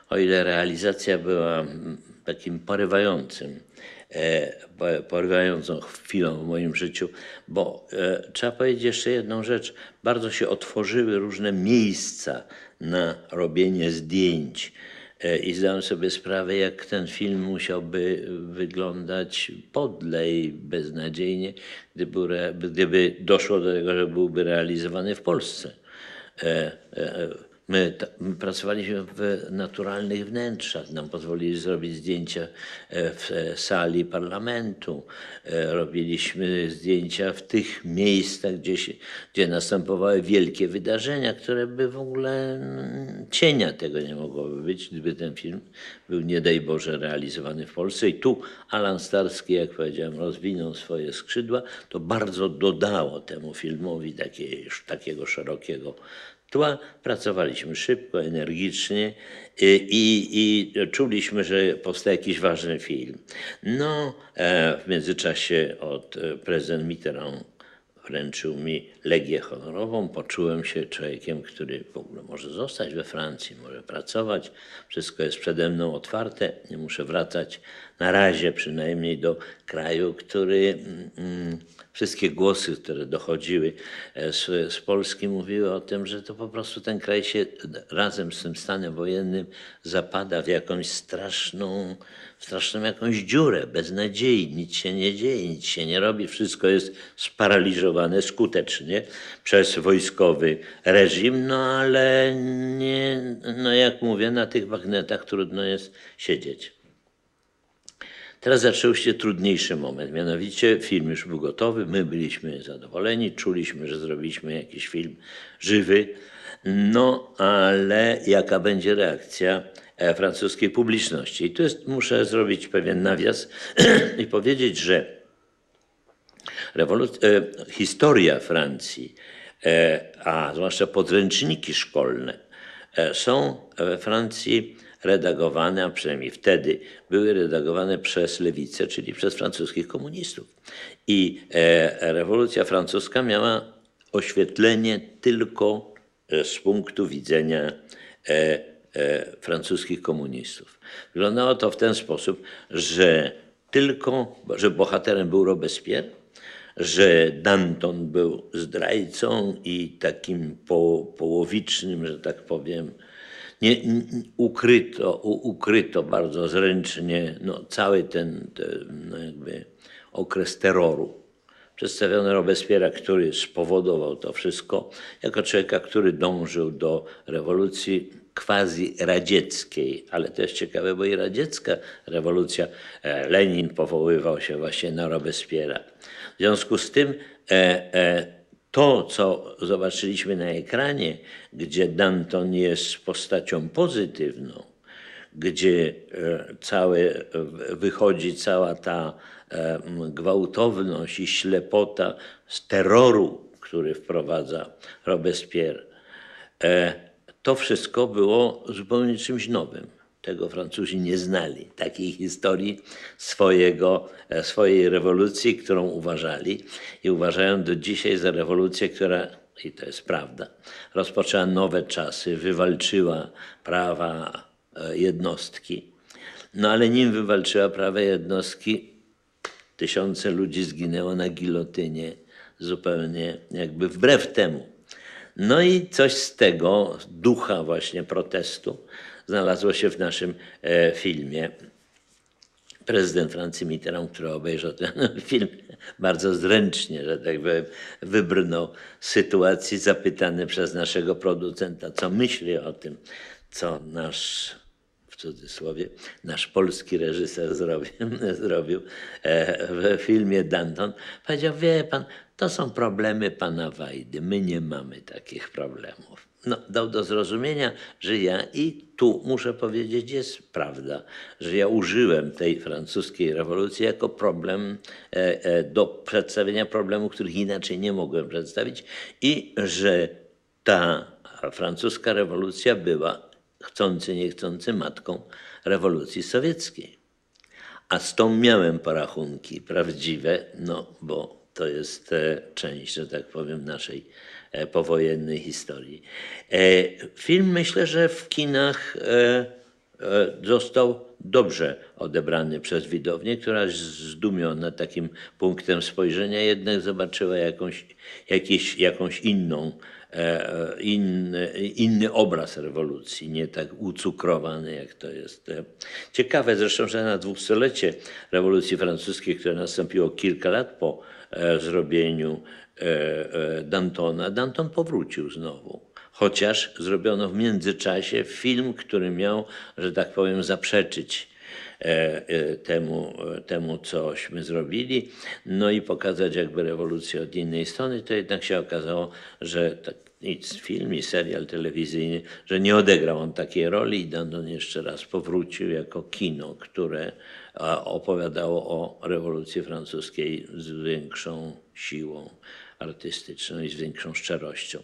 o ile realizacja była takim porywającą chwilą w moim życiu, bo trzeba powiedzieć jeszcze jedną rzecz. Bardzo się otworzyły różne miejsca na robienie zdjęć. I zdałem sobie sprawę, jak ten film musiałby wyglądać podle i beznadziejnie, gdyby doszło do tego, że byłby realizowany w Polsce. My pracowaliśmy w naturalnych wnętrzach. Nam pozwolili zrobić zdjęcia w sali parlamentu. Robiliśmy zdjęcia w tych miejscach, gdzie następowały wielkie wydarzenia, które by w ogóle cienia tego nie mogłoby być, gdyby ten film był, nie daj Boże, realizowany w Polsce. I tu Alan Starski, jak powiedziałem, rozwinął swoje skrzydła. To bardzo dodało temu filmowi takiego szerokiego tła. Pracowaliśmy szybko, energicznie i czuliśmy, że powstaje jakiś ważny film. No, w międzyczasie prezydent Mitterrand wręczył mi Legię Honorową. Poczułem się człowiekiem, który w ogóle może zostać we Francji, może pracować. Wszystko jest przede mną otwarte. Nie muszę wracać na razie przynajmniej do kraju, który wszystkie głosy, które dochodziły z Polski, mówiły o tym, że to po prostu ten kraj się razem z tym stanem wojennym zapada w jakąś straszną jakąś dziurę, bez nadziei, nic się nie dzieje, nic się nie robi, wszystko jest sparaliżowane skutecznie przez wojskowy reżim, no ale nie, no jak mówię, na tych bagnetach trudno jest siedzieć. Teraz zaczął się trudniejszy moment, mianowicie film już był gotowy, my byliśmy zadowoleni, czuliśmy, że zrobiliśmy jakiś film żywy, no ale jaka będzie reakcja francuskiej publiczności? I tu muszę zrobić pewien nawias i powiedzieć, że historia Francji, a zwłaszcza podręczniki szkolne są we Francji redagowane, a przynajmniej wtedy były redagowane przez lewicę, czyli przez francuskich komunistów. I rewolucja francuska miała oświetlenie tylko z punktu widzenia francuskich komunistów. Wyglądało to w ten sposób, że bohaterem był Robespierre, że Danton był zdrajcą i takim połowicznym, że tak powiem, ukryto bardzo zręcznie cały ten jakby okres terroru. Przedstawiono Robespierre'a, który spowodował to wszystko, jako człowieka, który dążył do rewolucji quasi-radzieckiej. Ale to jest ciekawe, bo i radziecka rewolucja, Lenin powoływał się właśnie na Robespierre'a. W związku z tym to, co zobaczyliśmy na ekranie, gdzie Danton jest postacią pozytywną, gdzie wychodzi cała ta gwałtowność i ślepota z terroru, który wprowadza Robespierre, to wszystko było zupełnie czymś nowym. Tego Francuzi nie znali. Takiej historii swojej rewolucji, którą uważali i uważają do dzisiaj za rewolucję, która, i to jest prawda, rozpoczęła nowe czasy, wywalczyła prawa jednostki. No ale nim wywalczyła prawa jednostki, tysiące ludzi zginęło na gilotynie, zupełnie jakby wbrew temu. No i coś z tego ducha właśnie protestu znalazło się w naszym filmie. Prezydent Francji Mitterrand, który obejrzał ten film bardzo zręcznie, że tak powiem, wybrnął z sytuacji, zapytany przez naszego producenta, co myśli o tym, co nasz, w cudzysłowie, nasz polski reżyser zrobił w filmie Danton. Powiedział: wie pan, to są problemy pana Wajdy, my nie mamy takich problemów. No, dał do zrozumienia, że ja, i tu muszę powiedzieć, jest prawda, że ja użyłem tej francuskiej rewolucji jako problem do przedstawienia problemów, których inaczej nie mogłem przedstawić, i że ta francuska rewolucja była, chcący nie chcący, matką rewolucji sowieckiej. A z tą miałem porachunki prawdziwe, no bo to jest część, że tak powiem, naszej powojennej historii. Film, myślę, że w kinach został dobrze odebrany przez widownię, która zdumiona takim punktem spojrzenia jednak zobaczyła jakąś inny obraz rewolucji, nie tak ucukrowany, jak to jest. Ciekawe zresztą, że na 200-lecie rewolucji francuskiej, które nastąpiło kilka lat po zrobieniu Dantona, Danton powrócił znowu. Chociaż zrobiono w międzyczasie film, który miał, że tak powiem, zaprzeczyć temu, cośmy zrobili, no i pokazać jakby rewolucję od innej strony, to jednak się okazało, że film i serial telewizyjny, że nie odegrał on takiej roli i Danton jeszcze raz powrócił jako kino, które opowiadało o rewolucji francuskiej z większą siłą artystyczną i z większą szczerością.